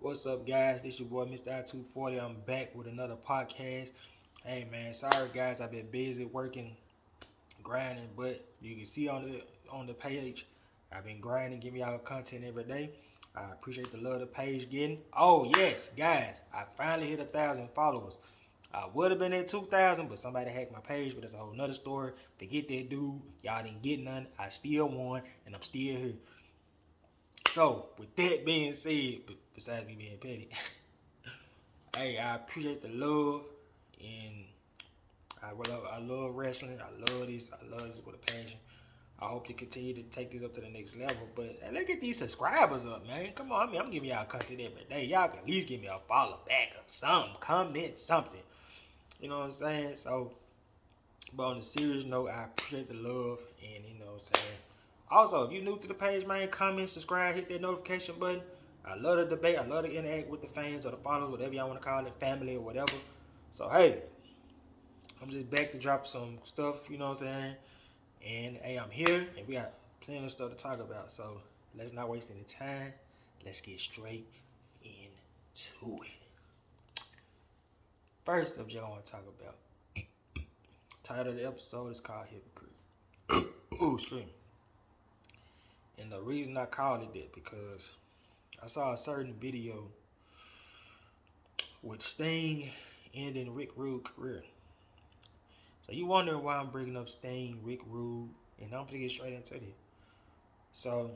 What's up, guys? This your boy, Mr. I-240. I'm back with another podcast. Hey, man, sorry, guys. I've been busy working, grinding, but you can see on the page, I've been grinding, giving y'all content every day. I appreciate the love the page getting. Oh, yes, guys, I finally hit 1,000 followers. I would have been at 2,000, but somebody hacked my page, but that's a whole nother story. Forget that dude. Y'all didn't get none. I still won, and I'm still here. So, with that being said, besides me being petty, hey, I appreciate the love, and I love wrestling. I love this. I love this with a passion. I hope to continue to take this up to the next level. But let's get these subscribers up, man. Come on, I'm giving y'all content every day. Y'all can at least give me a follow back or something. Comment something. You know what I'm saying? So, but on a serious note, I appreciate the love, and you know what I'm saying. Also, if you're new to the page, man, comment, subscribe, hit that notification button. I love the debate. I love to interact with the fans or the followers, whatever y'all want to call it, family or whatever. So, hey, I'm just back to drop some stuff, you know what I'm saying? And, hey, I'm here, and we got plenty of stuff to talk about. So, let's not waste any time. Let's get straight into it. First subject I want to talk about. Title of the episode is called Hypocrite. Ooh, scream. And the reason I called it that because I saw a certain video with Sting ending Rick Rude's career. So you wondering why I'm bringing up Sting, Rick Rude, and I'm gonna get straight into it. So,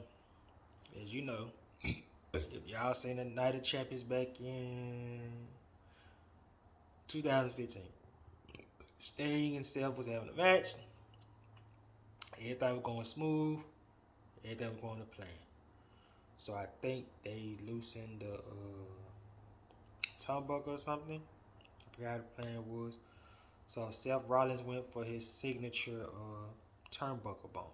as you know, if y'all seen the Night of Champions back in 2015, Sting and Steph was having a match. Everything was going smooth. Everything was going to plan. So I think they loosened the turnbuckle or something. I forgot what the plan was. So Seth Rollins went for his signature turnbuckle bomb.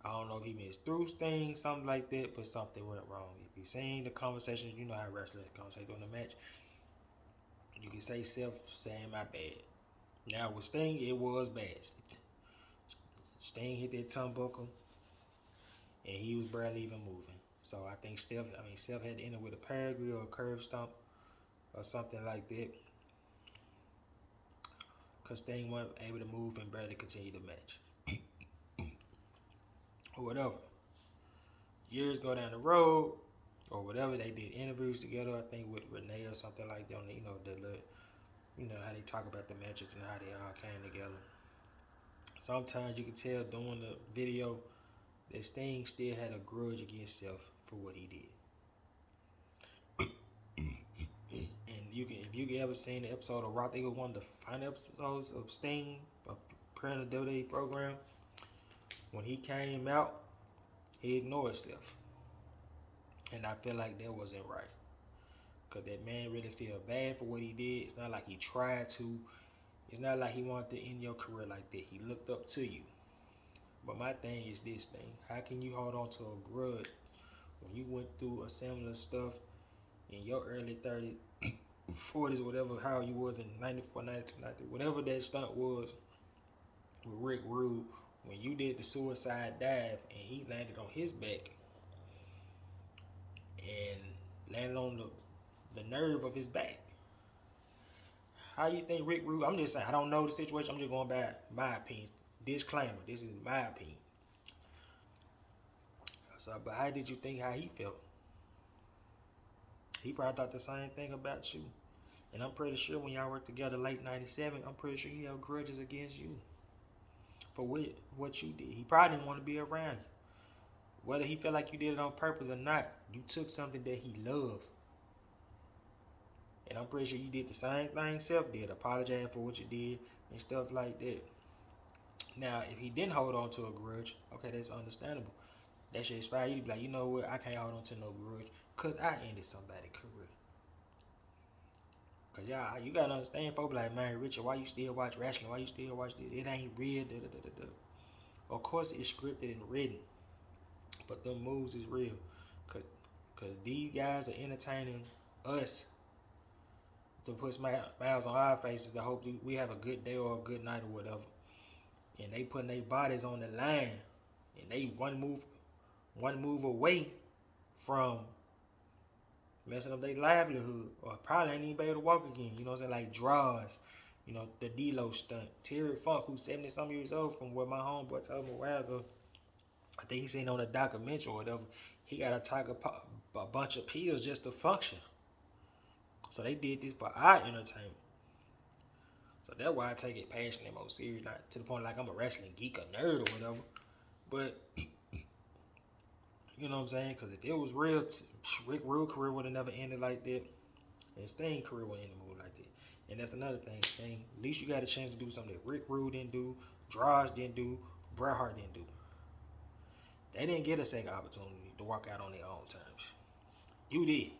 I don't know if he missed through Sting, something like that, but something went wrong. If you seen the conversation, you know how wrestlers conversate during the match. You can say Seth saying my bad. Now with Sting, it was bad. Sting hit that turnbuckle, and he was barely even moving. So I think Seth had to end it with a pedigree or a curve stomp or something like that. Because Sting wasn't able to move and barely continue the match. Or whatever. Years go down the road, or whatever, they did interviews together, I think with Renee or something like that. You know how they talk about the matches and how they all came together. Sometimes you can tell during the video that Sting still had a grudge against Seth for what he did. And if you ever seen the episode of Raw, I think it was one of the final episodes of Sting, appearing the WWE program. When he came out, he ignored Seth. And I feel like that wasn't right. Because that man really feel bad for what he did. It's not like he tried to. It's not like he wanted to end your career like that. He looked up to you. But my thing is this thing. How can you hold on to a grudge when you went through a similar stuff in your early 30s, 40s, whatever, how you was in 94, 92, 93, whatever that stunt was with Rick Rude, when you did the suicide dive and he landed on his back and landed on the nerve of his back. How you think Rick Rude? I'm just saying, I don't know the situation. I'm just going by my opinion. Disclaimer, this is my opinion. So, but how did you think how he felt? He probably thought the same thing about you. And I'm pretty sure when y'all worked together late 97, I'm pretty sure he held grudges against you for what you did. He probably didn't want to be around you. Whether he felt like you did it on purpose or not, you took something that he loved. And I'm pretty sure you did the same thing Seth did. Apologize for what you did and stuff like that. Now, if he didn't hold on to a grudge, okay, that's understandable. That should inspire you to be like, you know what, I can't hold on to no grudge because I ended somebody's career. Because y'all, you got to understand, folks like, man, Richard, why you still watch wrestling? Why you still watch this? It ain't real, da-da-da-da-da. Of course, it's scripted and written. But them moves is real. Because these guys are entertaining us to put smiles on our faces to hope we have a good day or a good night or whatever. And they putting their bodies on the line. And they one move away from messing up their livelihood, or probably ain't even able to walk again. You know what I'm saying? Like draws, you know, the D-Lo stunt. Terry Funk, who's 70 some years old, from what my homeboy told me a while ago. I think he seen on a documentary or whatever. He got to take a bunch of pills just to function. So they did this for our entertainment. So that's why I take it passionately, more serious, not to the point like I'm a wrestling geek or nerd or whatever. But you know what I'm saying? Because if it was real, Rick Rude career would have never ended like that, and Sting career would end the move like that. And that's another thing, Sting. At least you got a chance to do something that Rick Rude didn't do, Droz didn't do, Bret Hart didn't do. They didn't get a second opportunity to walk out on their own terms. You did.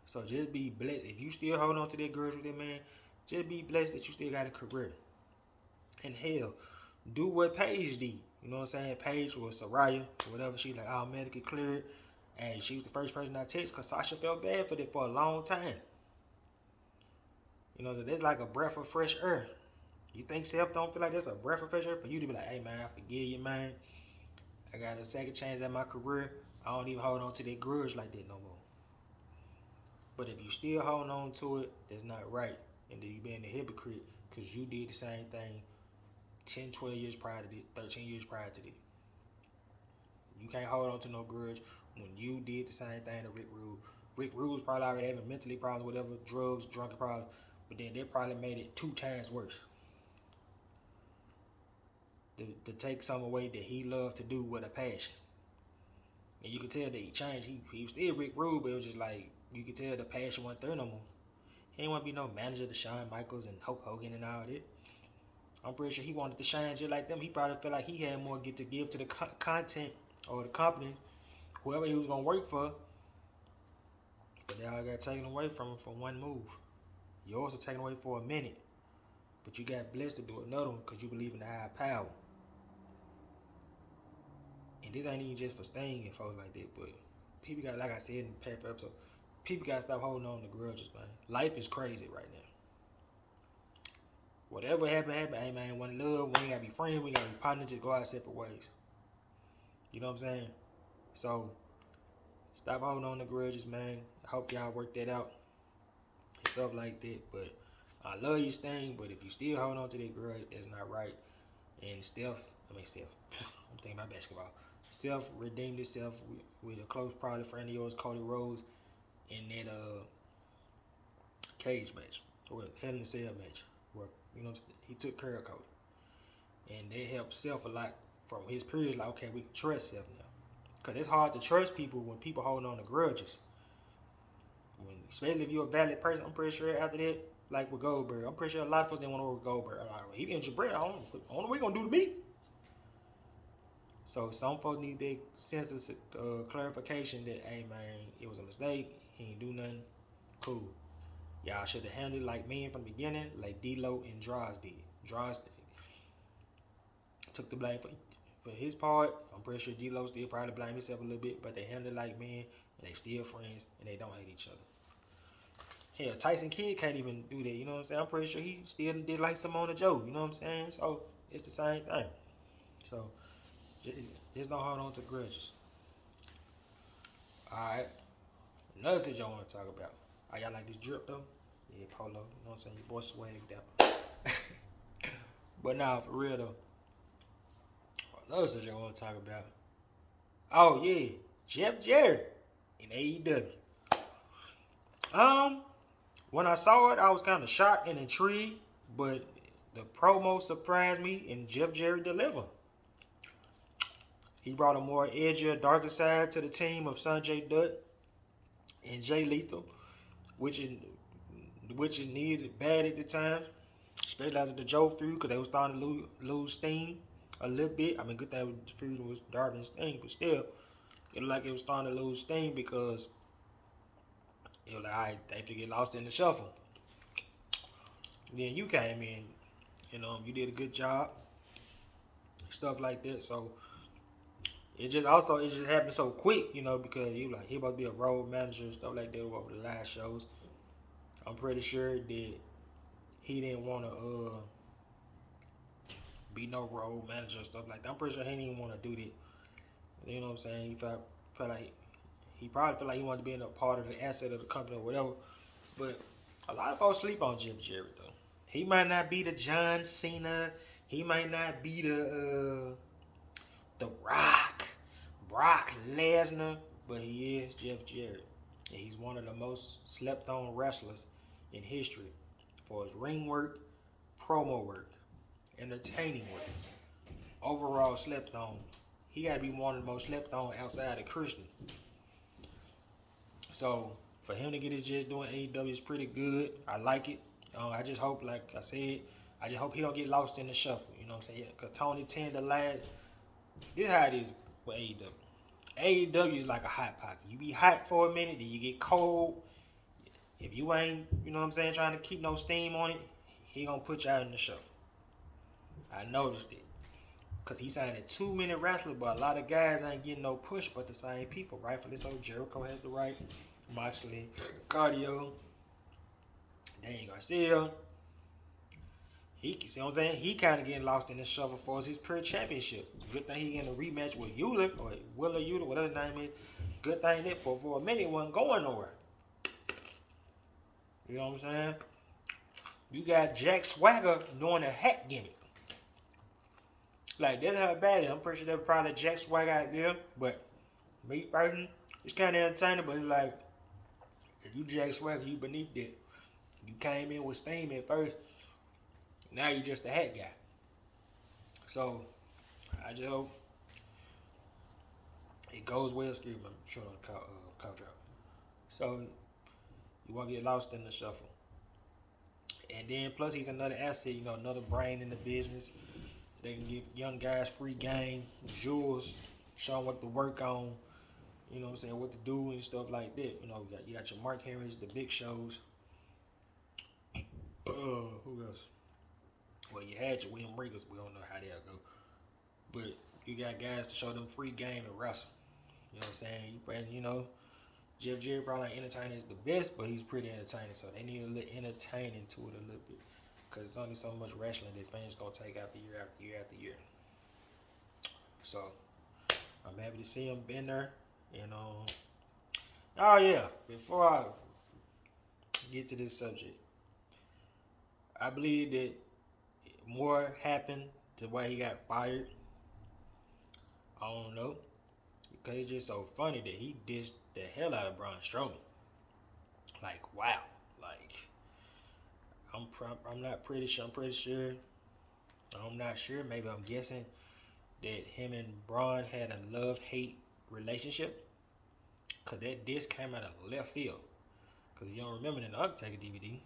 So just be blessed. If you still hold on to that grudge with that man, just be blessed that you still got a career. And hell, do what Paige did. You know what I'm saying? Paige was Soraya, whatever. She like automatically cleared. And she was the first person I text because Sasha felt bad for that for a long time. You know, that's like a breath of fresh air. You think Seth don't feel like that's a breath of fresh air for you to be like, hey man, I forgive you, man. I got a second chance at my career. I don't even hold on to that grudge like that no more. But if you still holding on to it, that's not right. And then you being a hypocrite because you did the same thing 10, 12 years prior to this, 13 years prior to this. You can't hold on to no grudge when you did the same thing to Rick Rude. Rick Rude was probably already having mentally problems, whatever, drugs, drunken problems, but then they probably made it 2 times worse. To take something away that he loved to do with a passion. And you could tell that he changed. He was still Rick Rude, but it was just like, you could tell the passion wasn't there no more. He didn't want to be no manager to Shawn Michaels and Hulk Hogan and all that. I'm pretty sure he wanted to shine just like them. He probably felt like he had more to give to the content or the company, whoever he was going to work for. But they all got taken away from him for one move. Yours are taken away for a minute. But you got blessed to do another one because you believe in the higher power. And this ain't even just for Sting and folks like that, but people got, like I said in the past episode, people got to stop holding on to grudges, man. Life is crazy right now. Whatever happened. Hey, man, one love. We ain't got to be friends. We ain't got to be partners. Just go our separate ways. You know what I'm saying? So, stop holding on to grudges, man. I hope y'all work that out. And stuff like that. But I love you, Sting. But if you still hold on to that grudge, that's not right. And I'm thinking about basketball. Steph redeemed himself with a close probably friend of yours, Cody Rhodes, in that cage match. Or Hell in a Cell match. Where, you know, he took care of Cody. And that helped Seth a lot from his period. Like, okay, we can trust Seth now. Because it's hard to trust people when people holding on to grudges. Especially if you're a valid person. I'm pretty sure after that, like with Goldberg, I'm pretty sure a lot of us didn't want to work with Goldberg. Like, he injured Brett. I don't know what we going to do to me. So some folks need that sense of clarification that, hey man, it was a mistake. He ain't do nothing. Cool. Y'all should have handled it like men from the beginning, like D-Lo and Droz did. Droz took the blame for his part. I'm pretty sure D-Lo still probably blamed himself a little bit, but they handled it like men, and they still friends, and they don't hate each other. Hell, Tyson Kidd can't even do that, you know what I'm saying? I'm pretty sure he still did like Samoa Joe, you know what I'm saying? So, it's the same thing. So, just don't hold on to grudges. Alright. Another thing y'all want to talk about. Y'all like this drip though? Yeah, Polo. You know what I'm saying? Your boy swagged out. But nah, for real though. Another thing y'all want to talk about. Oh yeah. Jeff Jarrett in AEW. When I saw it, I was kind of shocked and intrigued, but the promo surprised me and Jeff Jarrett delivered. He brought a more edgier, darker side to the team of Sanjay Dutt and Jay Lethal, which is needed bad at the time, especially after the Joe feud, because they were starting to lose steam a little bit. I mean, good thing the feud was Darby and Sting, but still, it looked like it was starting to lose steam because it was like, all right, they get lost in the shuffle. Then you came in, you did a good job, stuff like that. So it just happened so quick, because he about to be a road manager and stuff like that over the last shows. I'm pretty sure that he didn't want to be no road manager and stuff like that. I'm pretty sure he didn't want to do that. You know what I'm saying? He felt like He probably feel like he wanted to be in a part of the asset of the company or whatever. But a lot of folks sleep on Jeff Jarrett though. He might not be the John Cena. He might not be the Rock, Brock Lesnar, but he is Jeff Jarrett. And he's one of the most slept on wrestlers in history for his ring work, promo work, entertaining work. Overall slept on. He got to be one of the most slept on outside of Christian. So for him to get his just doing AEW is pretty good. I like it. I just hope, like I said, I just hope he don't get lost in the shuffle. You know what I'm saying? Because Tony tend to lag. This is how it is with AEW. AEW is like a hot pocket. You be hot for a minute, then you get cold. If you ain't, you know what I'm saying, trying to keep no steam on it, he gonna put you out in the shuffle. I noticed it. Because he signed a 2-minute wrestler, but a lot of guys ain't getting no push but the same people. Rightfully so, Jericho has the right. Moxley, Cardio, Daniel Garcia. He, see what I'm saying? He kind of getting lost in the shuffle for his Pure Championship. Good thing he getting a rematch with Euler, or Willa Euler, whatever his name is. Good thing that for a minute wasn't going nowhere. You know what I'm saying? You got Jack Swagger doing a hat gimmick. Like, that's how bad it is. I'm pretty sure there was probably Jack Swagger out there, but me personally, it's kind of entertaining, but it's like, if you Jack Swagger, you beneath that. You came in with steam at first. Now you're just a hat guy. So, I just hope it goes well. Excuse me, I'm sure on the cow drop. So, you won't get lost in the shuffle. And then, plus, he's another asset, you know, another brain in the business. They can give young guys free game, jewels, show them what to work on, you know what I'm saying, what to do and stuff like that. You know, you got your Mark Henrys, the big shows. Who else? Well, you had your William Regas. We don't know how they'll go. But you got guys to show them free game and wrestle. You know what I'm saying? You know, Jeff Jarrett probably ain't entertaining is the best, but he's pretty entertaining. So they need a little entertaining to it a little bit. Because it's only so much wrestling that fans going to take after year after year after year. So, I'm happy to see him been there. You know. Oh, yeah. Before I get to this subject, I believe that more happened to why he got fired. I don't know. Because it's just so funny that he dissed the hell out of Braun Strowman. Like, wow. Like, I'm not pretty sure. I'm pretty sure. I'm not sure. Maybe I'm guessing that him and Braun had a love-hate relationship. Because that diss came out of left field. Because you don't remember in the Undertaker DVD,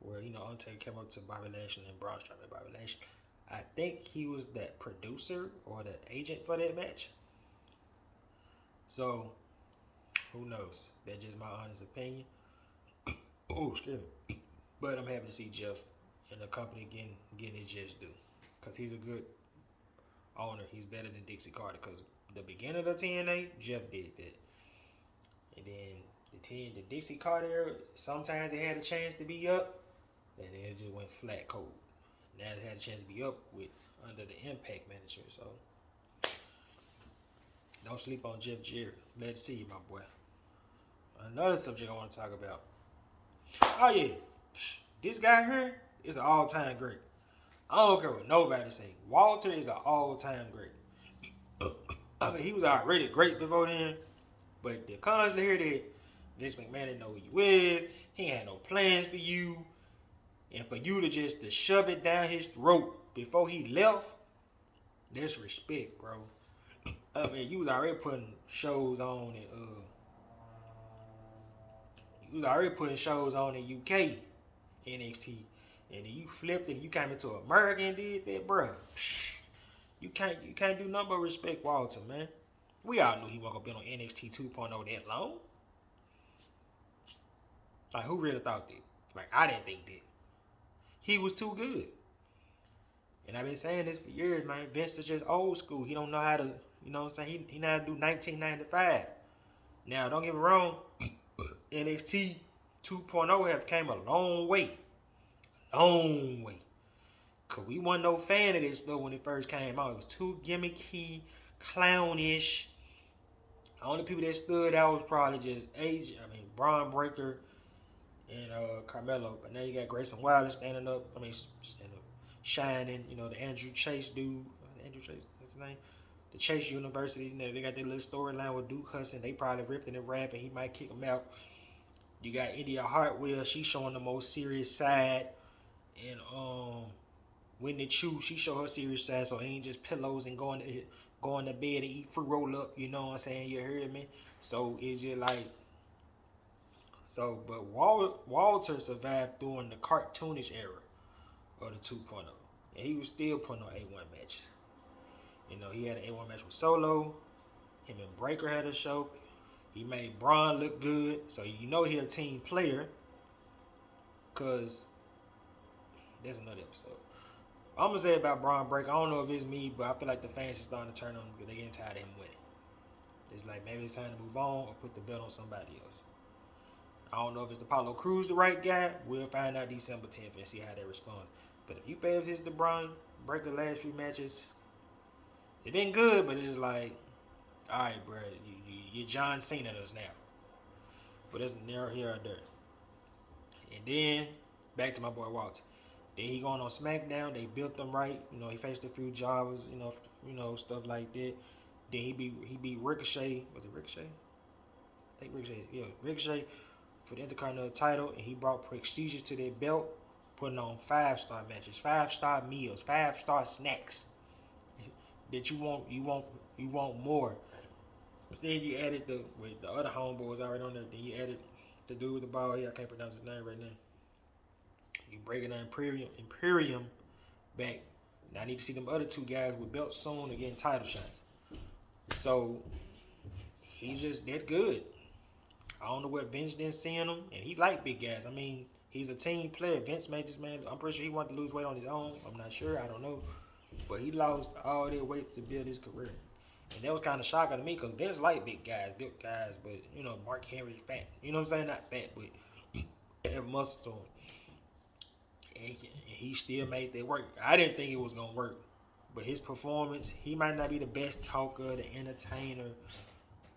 where, you know, Undertaker came up to Bobby Lashley and Braun Strowman Bobby Lashley. I think he was that producer or the agent for that match. So, who knows? That's just my honest opinion. Oh, excuse me. But I'm happy to see Jeff and the company getting his just due. Because he's a good owner. He's better than Dixie Carter. Because the beginning of the TNA, Jeff did that. And then the Dixie Carter era, sometimes it had a chance to be up. And then it just went flat cold. Now it had a chance to be up with under the Impact management. So, don't sleep on Jeff Jarrett. Glad to see you, my boy. Another subject I want to talk about. Oh, yeah. This guy here is an all-time great. I don't care what nobody say. Walter is an all-time great. I mean, he was already great before then. But to constantly hear that Vince McMahon didn't know who you with, he had no plans for you, and for you to shove it down his throat before he left, that's respect, bro. I mean, you was already putting shows on in UK, NXT, and then you flipped and you came into America and did that, bro. You can't do nothing but respect Walter, man. We all knew he wasn't gonna be on NXT 2.0 that long. Like, who really thought that? Like, I didn't think that. He was too good. And I've been saying this for years, man. Vince is just old school. He don't know how to, you know what I'm saying? He know how to do 1995. Now, don't get me wrong. NXT 2.0 have came a long way. Long way. Because we wasn't no fan of this stuff when it first came out. It was too gimmicky, clownish. The only people that stood out was probably just age. I mean, Braun Breaker and Carmelo. But now you got Grayson Waller standing up. I mean, standing up, shining. You know, the Andrew Chase dude. Andrew Chase, that's his name. The Chase University. You know, they got their little storyline with Duke Hudson. They probably ripping and rapping. He might kick him out. You got India Hartwell. She's showing the most serious side. And Whitney Chu, she show her serious side. So it ain't just pillows and going to bed and eat fruit roll up. You know what I'm saying? You heard me? So it's just like. So, but Walter survived during the cartoonish era of the 2.0. And he was still putting on A1 matches. You know, he had an A1 match with Solo. Him and Breaker had a show. He made Braun look good. So, you know he a team player. Because there's another episode. I'm going to say about Braun Breaker. I don't know if it's me, but I feel like the fans are starting to turn on him because they're getting tired of him winning. It's like maybe it's time to move on or put the belt on somebody else. I don't know if it's Apollo Crews the right guy. We'll find out December 10th and see how they respond. But if you pay attention to Braun Breaker last few matches, it been good, but it's just like, all right, bro, you're John Cena us now. But that's near here or there. And then back to my boy Walter. Then he going on SmackDown. They built him right. You know, he faced a few jobbers. You know, stuff like that. Then he beat Ricochet. Was it Ricochet? I think Ricochet. Yeah, Ricochet for the Intercontinental title, and he brought prestigious to their belt, putting on 5-star matches, 5-star meals, 5-star snacks. That you want more. Then you added the other homeboy was already on there. Then you added the dude with the ball here. I can't pronounce his name right now. You breaking the Imperium back. Now I need to see them other two guys with belts soon and getting title shots. So he's just that good. I don't know what Vince didn't see in him, and he like big guys. I mean, he's a team player. Vince made this man. I'm pretty sure he wanted to lose weight on his own. I'm not sure. I don't know, but he lost all that weight to build his career, and that was kind of shocking to me because Vince like big guys, built guys. But you know, Mark Henry fat. You know what I'm saying? Not fat, but have muscle to him. And he still made that work. I didn't think it was gonna work, but his performance. He might not be the best talker, the entertainer.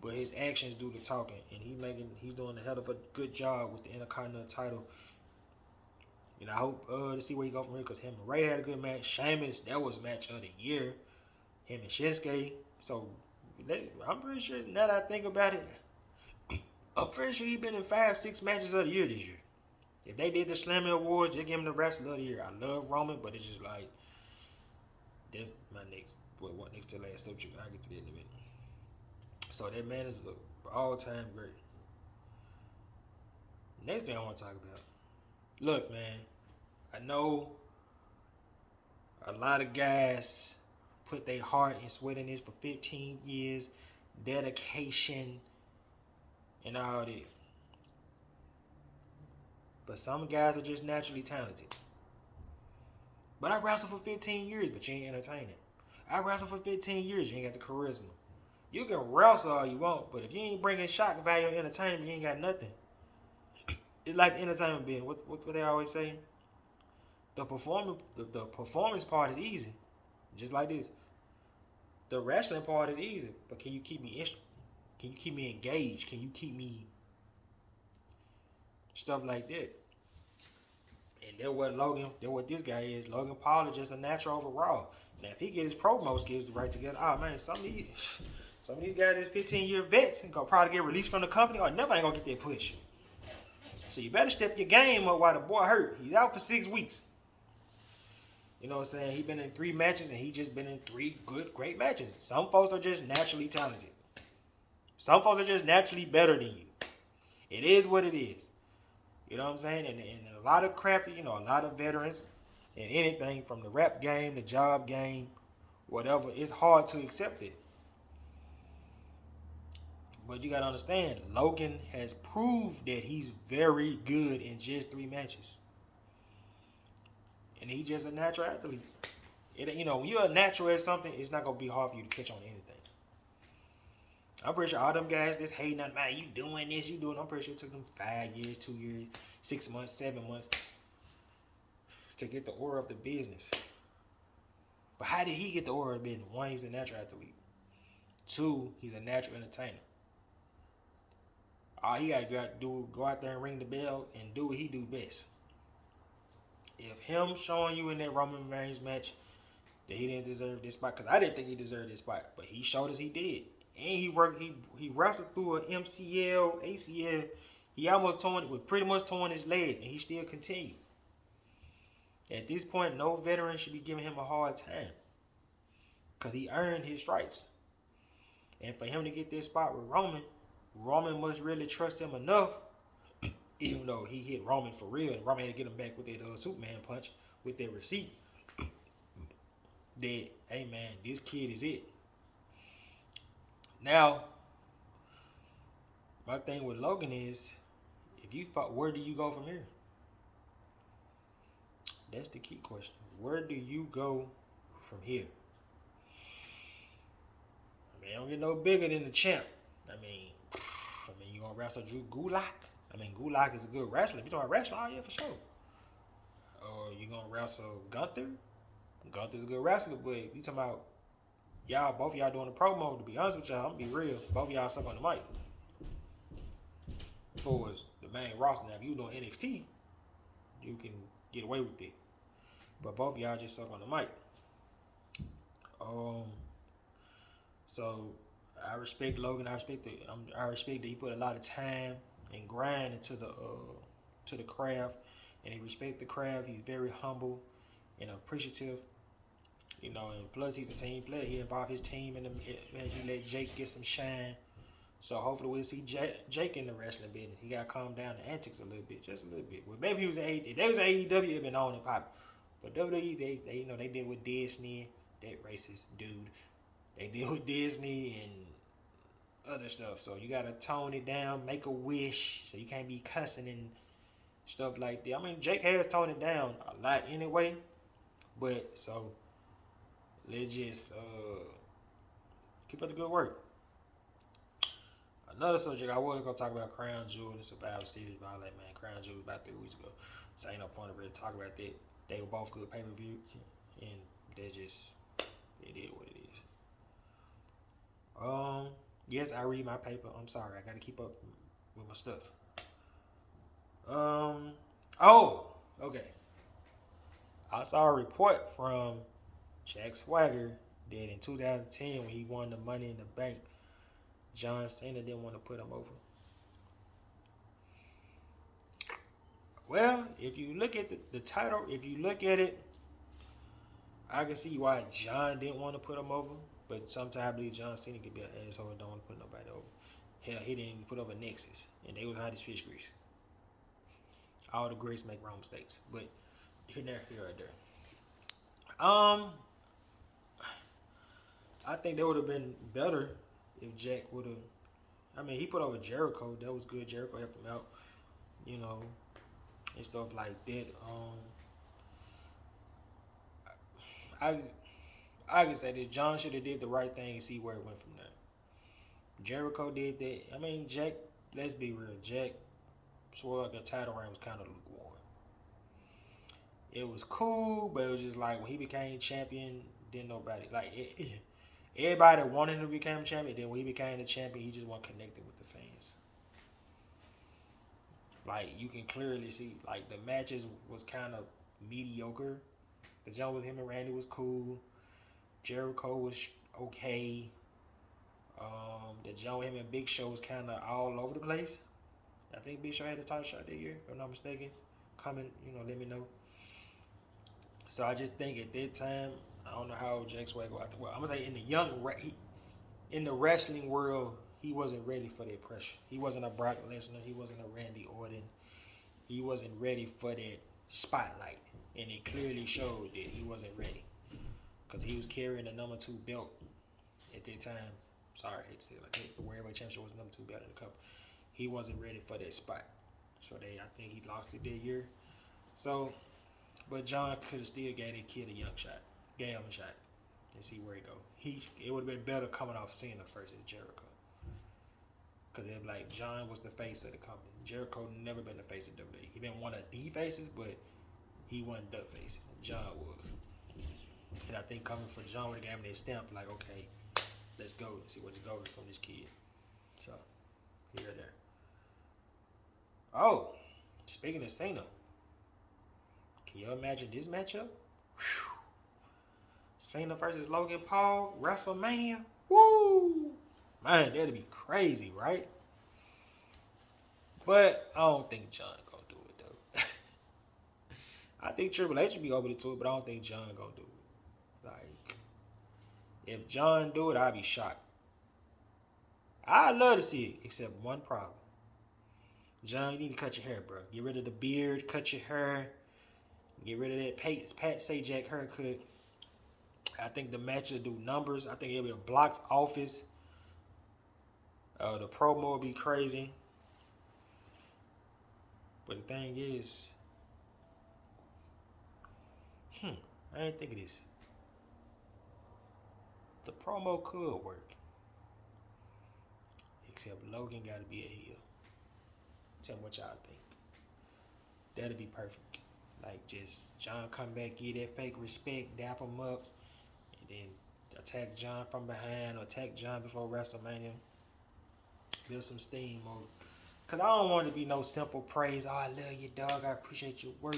But his actions do the talking, and he's doing a hell of a good job with the Intercontinental title. And I hope to see where he go from here, because him and Ray had a good match. Sheamus, that was match of the year. Him and Shinsuke. So I'm pretty sure now that I think about it, I'm pretty sure he's been in 5-6 matches of the year this year. If they did the Slammy Awards, they give him the wrestler of the year. I love Roman, but it's just like that's my next to last subject. I'll get to that in a minute. So that man is an all-time great. Next thing I want to talk about. Look, man. I know a lot of guys put their heart and sweat in this for 15 years. Dedication and all that. But some guys are just naturally talented. But I wrestled for 15 years, but you ain't entertaining. I wrestled for 15 years, you ain't got the charisma. You can wrestle all you want, but if you ain't bringing shock value and entertainment, you ain't got nothing. It's like the entertainment being. What they always say? The performance part is easy, just like this. The wrestling part is easy, but can you keep me engaged? Can you keep me stuff like that? And that's what this guy is. Logan Paul is just a natural overall. Now if he get his promo skills right together, oh man, some of these guys is 15-year vets and gonna probably get released from the company or never ain't gonna get that push. So you better step your game up while the boy hurt. He's out for 6 weeks. You know what I'm saying? He been in 3 matches and he just been in 3 great matches. Some folks are just naturally talented. Some folks are just naturally better than you. It is what it is. You know what I'm saying? And a lot of crafty, a lot of veterans and anything from the rap game, the job game, whatever, it's hard to accept it. But you got to understand, Logan has proved that he's very good in just 3 matches. And he's just a natural athlete. When you're a natural at something, it's not going to be hard for you to catch on to anything. I'm pretty sure all them guys that's hating on, man, you doing this, you doing, I'm pretty sure it took them 5 years, 2 years, 6 months, 7 months to get the aura of the business. But how did he get the aura of the business? 1, he's a natural athlete. 2, he's a natural entertainer. All he got to do, go out there and ring the bell and do what he do best. If him showing you in that Roman Reigns match that he didn't deserve this spot, because I didn't think he deserved this spot, but he showed us he did. And he worked. He wrestled through an MCL, ACL. He almost pretty much torn his leg, and he still continued. At this point, no veteran should be giving him a hard time, because he earned his stripes. And for him to get this spot with Roman, Roman must really trust him enough, even though he hit Roman for real, and Roman had to get him back with that Superman punch with that receipt. That, hey man, this kid is it. Now, my thing with Logan is, if you fought, where do you go from here? That's the key question. Where do you go from here? I mean, don't get no bigger than the champ. I mean, you gonna wrestle Drew Gulak? I mean, Gulak is a good wrestler. If you talking about wrestling, oh yeah, for sure. Or you gonna wrestle Gunther? Gunther's a good wrestler, but if you talking about y'all, both of y'all doing the promo, to be honest with y'all, I'm gonna be real. Both of y'all suck on the mic. For the main roster. Now, if you doing NXT, you can get away with it. But both of y'all just suck on the mic. So I respect Logan. I respect that he put a lot of time and grind into the craft, and he respect the craft. He's very humble and appreciative. You know, and plus he's a team player. He involved his team in the as he let Jake get some shine. So hopefully we'll see Jake in the wrestling business. He got to calm down the antics a little bit, just a little bit. Well, maybe he was if they was AEW, it'd been on and popping. But WWE, they did with Disney, that racist dude. They deal with Disney and other stuff. So you gotta tone it down, make a wish. So you can't be cussing and stuff like that. I mean, Jake has toned it down a lot anyway. But so let's just keep up the good work. Another subject I was gonna talk about, Crown Jewel and Survivor Series, but all that, man. Crown Jewel about 3 weeks ago. So ain't no point of really talking about that. They were both good pay-per-view, and they just, it is what it is. Yes, I read my paper. I'm sorry, I gotta keep up with my stuff. Okay. I saw a report from Jack Swagger that in 2010, when he won the Money in the Bank, John Cena didn't want to put him over. Well, if you look at the title, if you look at it, I can see why John didn't want to put him over. But sometimes I believe John Cena could be an asshole and don't want to put nobody over. Hell, he didn't even put over Nexus, and they was hot as fish grease. All the greats make wrong mistakes, but here or there. I think that would have been better if Jack would have. I mean, he put over Jericho. That was good. Jericho helped him out, you know, and stuff like that. I can say that John should have did the right thing and see where it went from there. Jericho did that. I mean, Jack, let's be real. Jack swore like a title reign was kind of lukewarm. It was cool, but it was just like when he became champion, didn't nobody, like, everybody wanted him to become champion. Then when he became the champion, he just wasn't connected with the fans. Like, you can clearly see, like, the matches was kind of mediocre. The jump with him and Randy was cool. Jericho was okay. The jump with him and Big Show was kind of all over the place. I think Big Show had a title shot that year, if I'm not mistaken. Comment, let me know. So I just think at that time, I don't know how Jack Swagger. Well, I'm gonna say in the wrestling world, he wasn't ready for that pressure. He wasn't a Brock Lesnar. He wasn't a Randy Orton. He wasn't ready for that spotlight, and it clearly showed that he wasn't ready because he was carrying the number 2 belt at that time. Sorry, I hate to say it like that. The World Heavyweight Championship was number 2 belt in the cup. He wasn't ready for that spot, so I think he lost it that year. So, but John could have still gave that kid a young shot. Gave him a shot and see where he go. It would have been better coming off Cena first than Jericho. Because it like John was the face of the company. Jericho never been the face of WWE. He been one of the faces, but he wasn't the face. John was. And I think coming from John would have given him that stamp like, okay, let's go and see what the goal is from this kid. So, here or there. Oh, speaking of Cena, can you imagine this matchup? Whew. Cena versus Logan Paul, WrestleMania. Woo! Man, that'd be crazy, right? But I don't think John gonna do it though. I think Triple H would be open to it, but I don't think John gonna do it. Like, if John do it, I'd be shocked. I'd love to see it, except one problem. John, you need to cut your hair, bro. Get rid of the beard, cut your hair, get rid of that Pat Sajak haircut. I think the match will do numbers. I think it'll be a blocked office. The promo will be crazy. But the thing is, I didn't think of this. The promo could work. Except Logan got to be a heel. Tell me what y'all think. That'd be perfect. Like, just John come back, give that fake respect, dap him up, and then attack John from behind or attack John before WrestleMania. Build some steam over. Because I don't want it to be no simple praise. Oh, I love you, dog. I appreciate your work.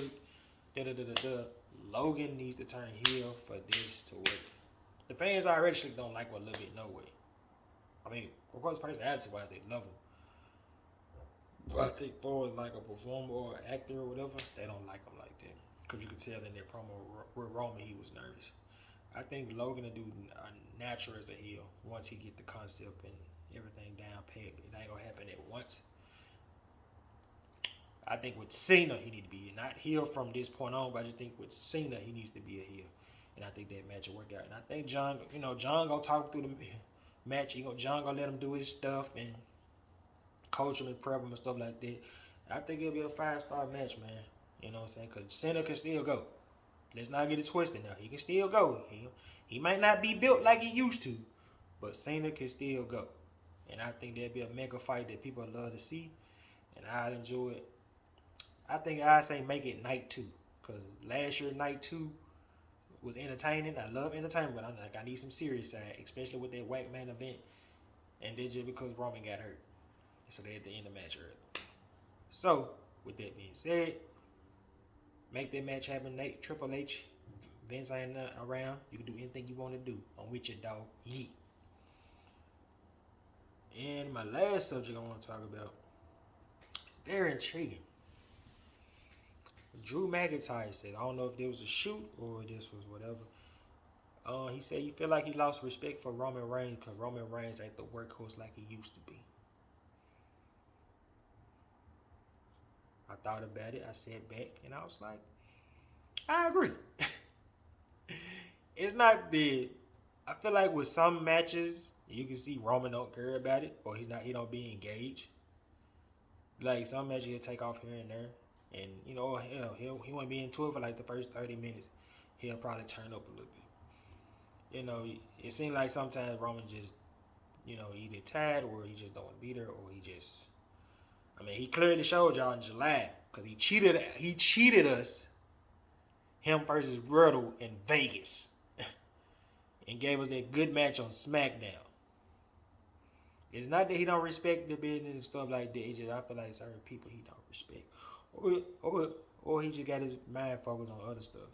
Da-da-da-da-da. Logan needs to turn heel for this to work. The fans already don't like him a little bit, no way. I mean, of course, personality-wise, they love him. But I think for like a performer or an actor or whatever, they don't like him like that. Because you could tell in their promo with Roman, he was nervous. I think Logan will do natural as a heel once he get the concept and everything down pat. It ain't going to happen at once. I think with Cena, he need to be not heel from this point on, but I just think with Cena, he needs to be a heel. And I think that match will work out. And I think John, John going to talk through the match. John going to let him do his stuff and coach him and prep him and stuff like that. I think it'll be a 5-star match, man. You know what I'm saying? Because Cena can still go. Let's not get it twisted now. He can still go. He might not be built like he used to, but Cena can still go. And I think that'd be a mega fight that people love to see. And I'd enjoy it. I think I'd say make it night 2. Because last year, night 2 was entertaining. I love entertainment, but I'm like, I need some serious side, especially with that whack man event. And then just because Roman got hurt. So they had to end the match early. So, with that being said, make that match happen, Nate. Triple H, Vince ain't around. You can do anything you want to do. I'm with your dog. Yeet. And my last subject I want to talk about is very intriguing. Drew McIntyre said, I don't know if there was a shoot or this was whatever. He said he feel like he lost respect for Roman Reigns because Roman Reigns ain't the workhorse like he used to be. I thought about it. I sat back and I was like, I agree. It's not the. I feel like with some matches, you can see Roman don't care about it, or he don't be engaged. Like some matches he'll take off here and there, and hell, he won't be into it for like the first 30 minutes. He'll probably turn up a little bit. It seems like sometimes Roman just, either tired or he just don't want to be there, or he just. I mean, he clearly showed y'all in July because he cheated us. Him versus Riddle in Vegas. And gave us that good match on SmackDown. It's not that he don't respect the business and stuff like that. It's just I feel like certain people he don't respect. Or he just got his mind focused on other stuff.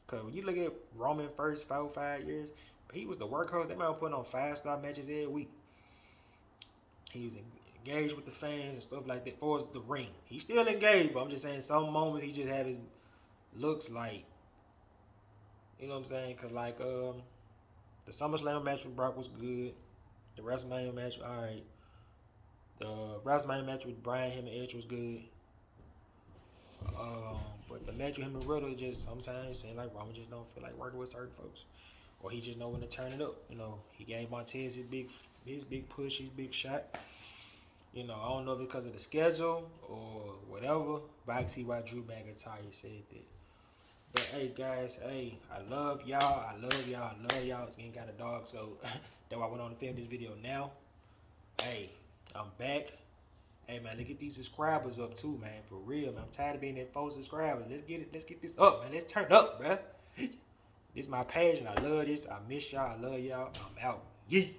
Because when you look at Roman first 4 or 5 years, he was the workhorse. They might have put on 5-star matches every week. He was engaged with the fans and stuff like that. Or the ring. He's still engaged, but I'm just saying some moments he just had his looks like, you know what I'm saying? Because like, the SummerSlam match with Brock was good. The WrestleMania match, alright. The WrestleMania match with Bryan, him and Edge was good. But the match with him and Riddle just sometimes seems like Roman just don't feel like working with certain folks. Or he just know when to turn it up. He gave Montez his big push, his big shot. I don't know if it's because of the schedule or whatever, but I can see why Drew McIntyre said that. But hey guys, hey, I love y'all. It's getting kind of dark, so that's why I went on to film this video now. Hey, I'm back. Hey man, let's get these subscribers up too, man. For real, man. I'm tired of being at 4 subscribers. Let's get this up, man. Let's turn up, bruh. This is my page and I love this. I miss y'all. I love y'all. I'm out. Yeet.